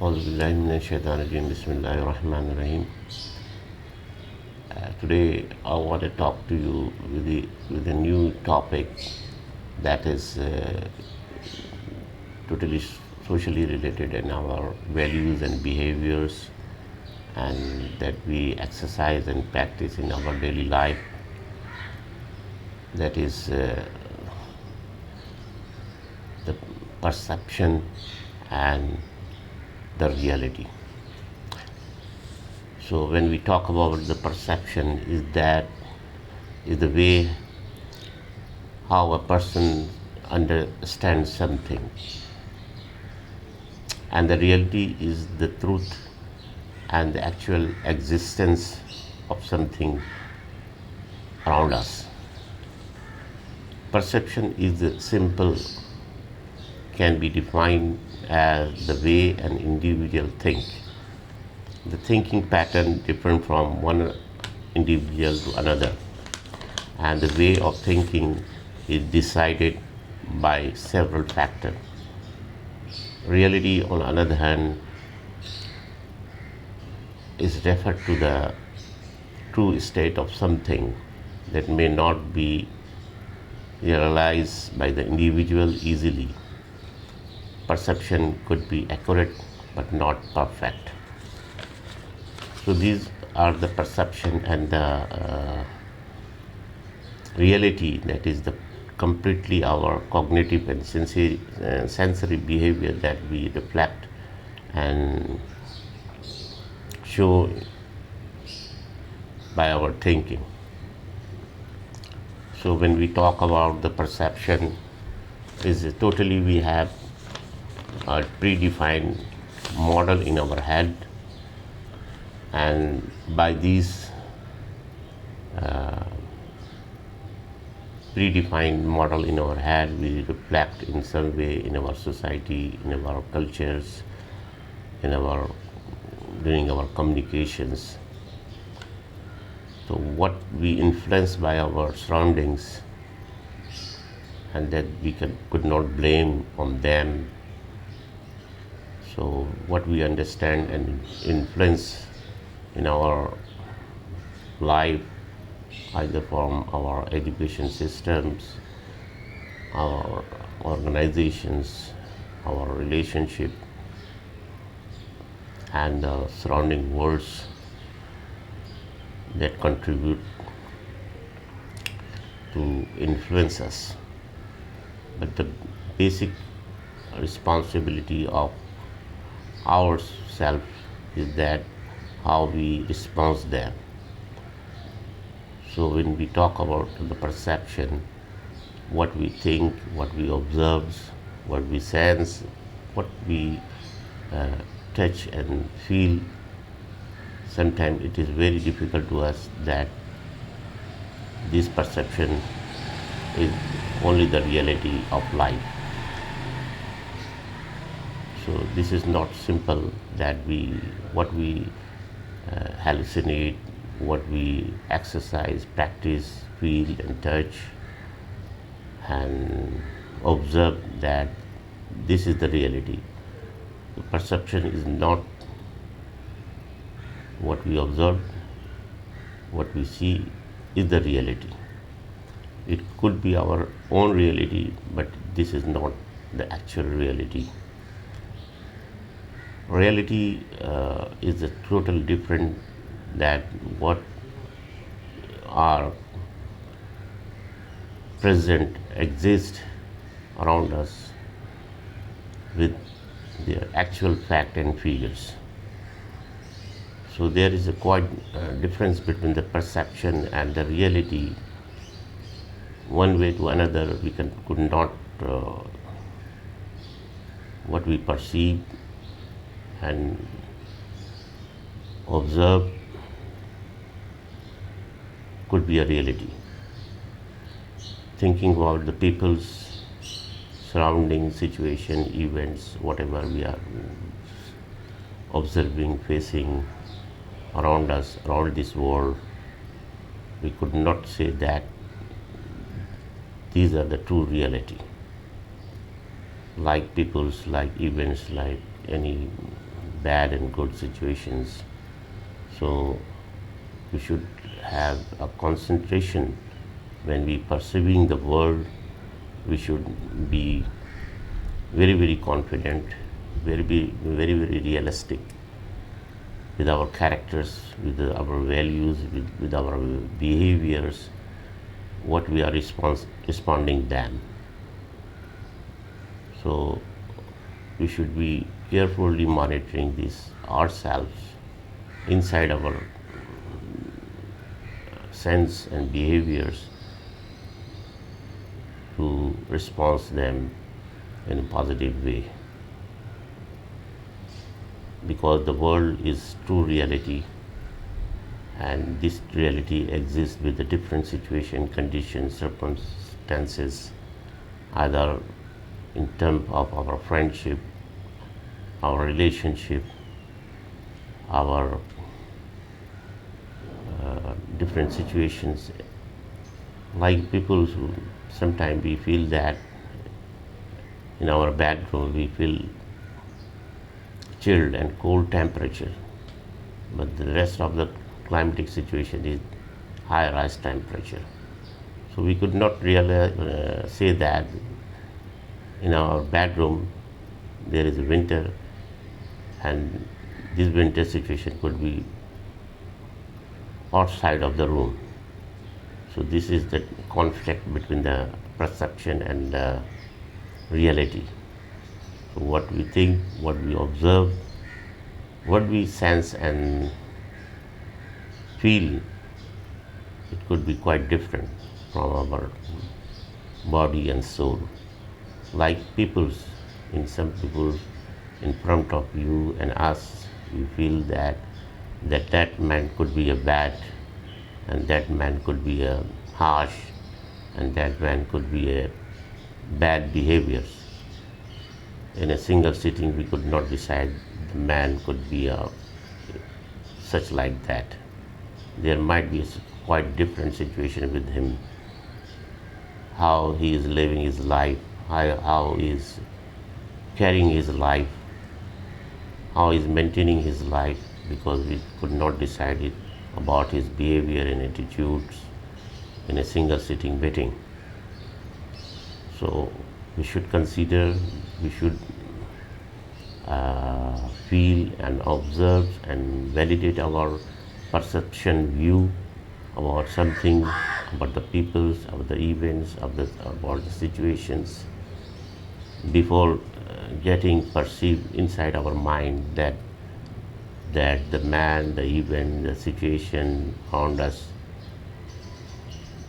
Bismillahirrahmanirrahim. Today I want to talk to you with a new topic that is totally socially related in our values and behaviors, and that we exercise and practice in our daily life. That is the perception and the reality. So when we talk about the perception, is the way how a person understands something, and the reality is the truth and the actual existence of something around us. Perception is the simple, can be defined as the way an individual thinks. The thinking pattern different from one individual to another, and the way of thinking is decided by several factors. Reality, on the other hand, is referred to the true state of something that may not be realized by the individual easily. Perception could be accurate but not perfect. So these are the perception and the reality, that is the completely our cognitive and sensory behavior that we reflect and show by our thinking. So when we talk about the perception, is totally we have a predefined model in our head, and by these predefined model in our head, we reflect in some way in our society, in our cultures, in our during our communications. So what we influence by our surroundings, and that we could not blame on them. So what we understand and influence in our life, either from our education systems, our organizations, our relationship, and the surrounding worlds, that contribute to influence us. But the basic responsibility of ourself is that how we respond them. So when we talk about the perception, what we think, what we observe, what we sense, what we touch and feel, sometimes it is very difficult to us that this perception is only the reality of life. So this is not simple that what we hallucinate, what we exercise, practice, feel and touch and observe, that this is the reality. The perception is not what we observe, what we see is the reality. It could be our own reality, but this is not the actual reality. Reality is a total different, that what are present exist around us with their actual fact and figures. So there is a quite difference between the perception and the reality. One way to another, we could not what we perceive and observe could be a reality. Thinking about the people's surrounding situation, events, whatever we are observing, facing around us, around this world, we could not say that these are the true reality. Like people's, like events, like any bad and good situations. So we should have a concentration when we perceiving the world. We should be very confident, very realistic with our characters, with our values, with our behaviors, what we are responding them. So we should be carefully monitoring this ourselves inside our sense and behaviors to respond them in a positive way, because the world is true reality, and this reality exists with the different situation, conditions, circumstances, either in terms of our friendship, our relationship, our different situations. Like people who sometimes we feel that in our bedroom we feel chilled and cold temperature, but the rest of the climatic situation is high rise temperature. So we could not really say that in our bedroom there is a winter, and this winter situation could be outside of the room. So this is the conflict between the perception and the reality. So what we think, what we observe, what we sense and feel, it could be quite different from our body and soul. Like people's, in some people in front of you and us, you feel that man could be a bad, and that man could be a harsh, and that man could be a bad behaviors. In a single sitting, we could not decide the man could be a such like that. There might be a quite different situation with him, how he is living his life, how he is carrying his life, how he is maintaining his life, because we could not decide it about his behavior and attitudes in a single sitting meeting. So we should consider, we should feel and observe and validate our perception view about something, about the peoples, about the events, about the situations, before getting perceived inside our mind that the man, the event, the situation around us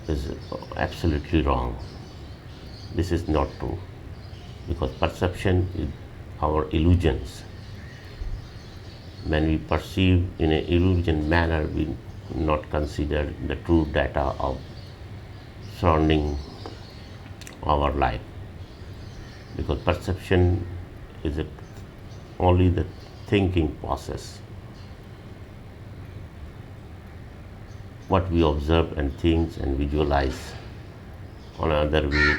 is absolutely wrong. This is not true, because perception is our illusions. When we perceive in an illusion manner, we not consider the true data of surrounding our life, because perception is only the thinking process. What we observe and think and visualize on another way,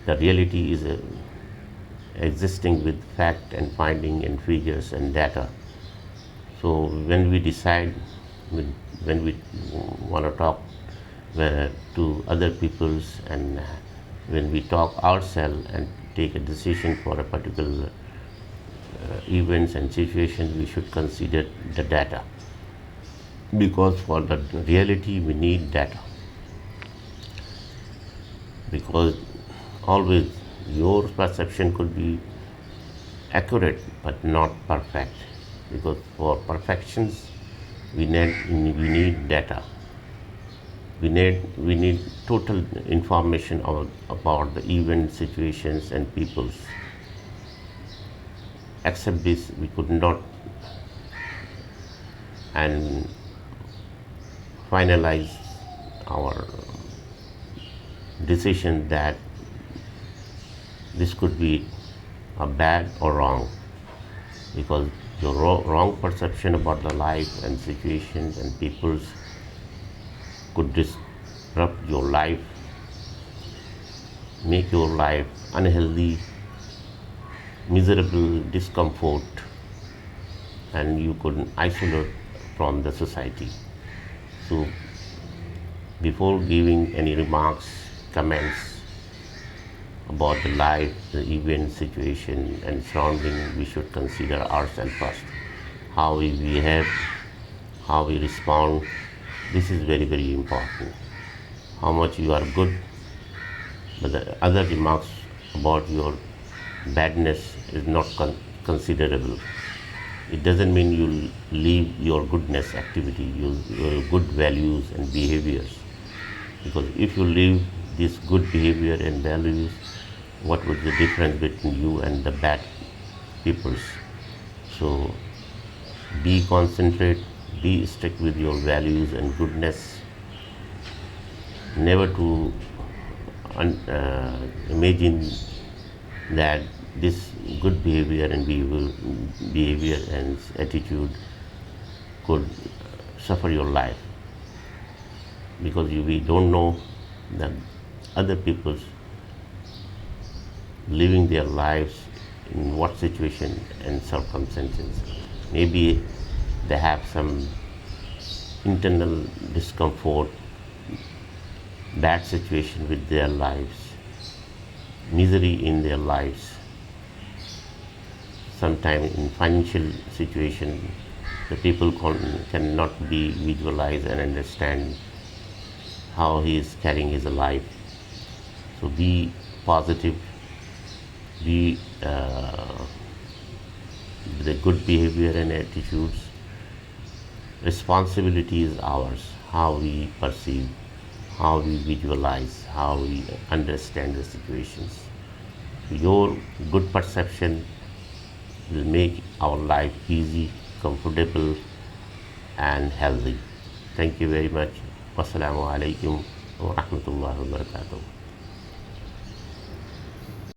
the reality is existing with fact and finding and figures and data. So when we decide, when we want to talk to other peoples, and when we talk ourselves and take a decision for a particular events and situations, we should consider the data, because for the reality we need data. Because always your perception could be accurate but not perfect, because for perfections we need data. We need total information about the event, situations and peoples. Except this, we could not and finalize our decision that this could be a bad or wrong, because your wrong perception about the life and situations and peoples could disrupt your life, make your life unhealthy, miserable discomfort, and you could isolate from the society. So before giving any remarks, comments about the life, the event, situation, and surrounding, we should consider ourselves first. How we behave, how we respond. This is very, very important. How much you are good, but the other remarks about your badness is not considerable. It doesn't mean you leave your goodness activity, your good values and behaviors. Because if you leave this good behavior and values, what would the difference between you and the bad peoples? So be concentrate, be strict with your values and goodness. Never to imagine that this good behavior and behavior and attitude could suffer your life, because we don't know that other people's living their lives in what situation and circumstances. Maybe they have some internal discomfort, bad situation with their lives, misery in their lives. Sometimes in financial situation, the people cannot be visualize and understand how he is carrying his life. So be positive, be with a good behavior and attitudes. Responsibility is ours, how we perceive, how we visualize, how we understand the situations. Your good perception will make our life easy, comfortable, and healthy. Thank you very much. Wassalamu alaikum wa rahmatullahi wa barakatuh.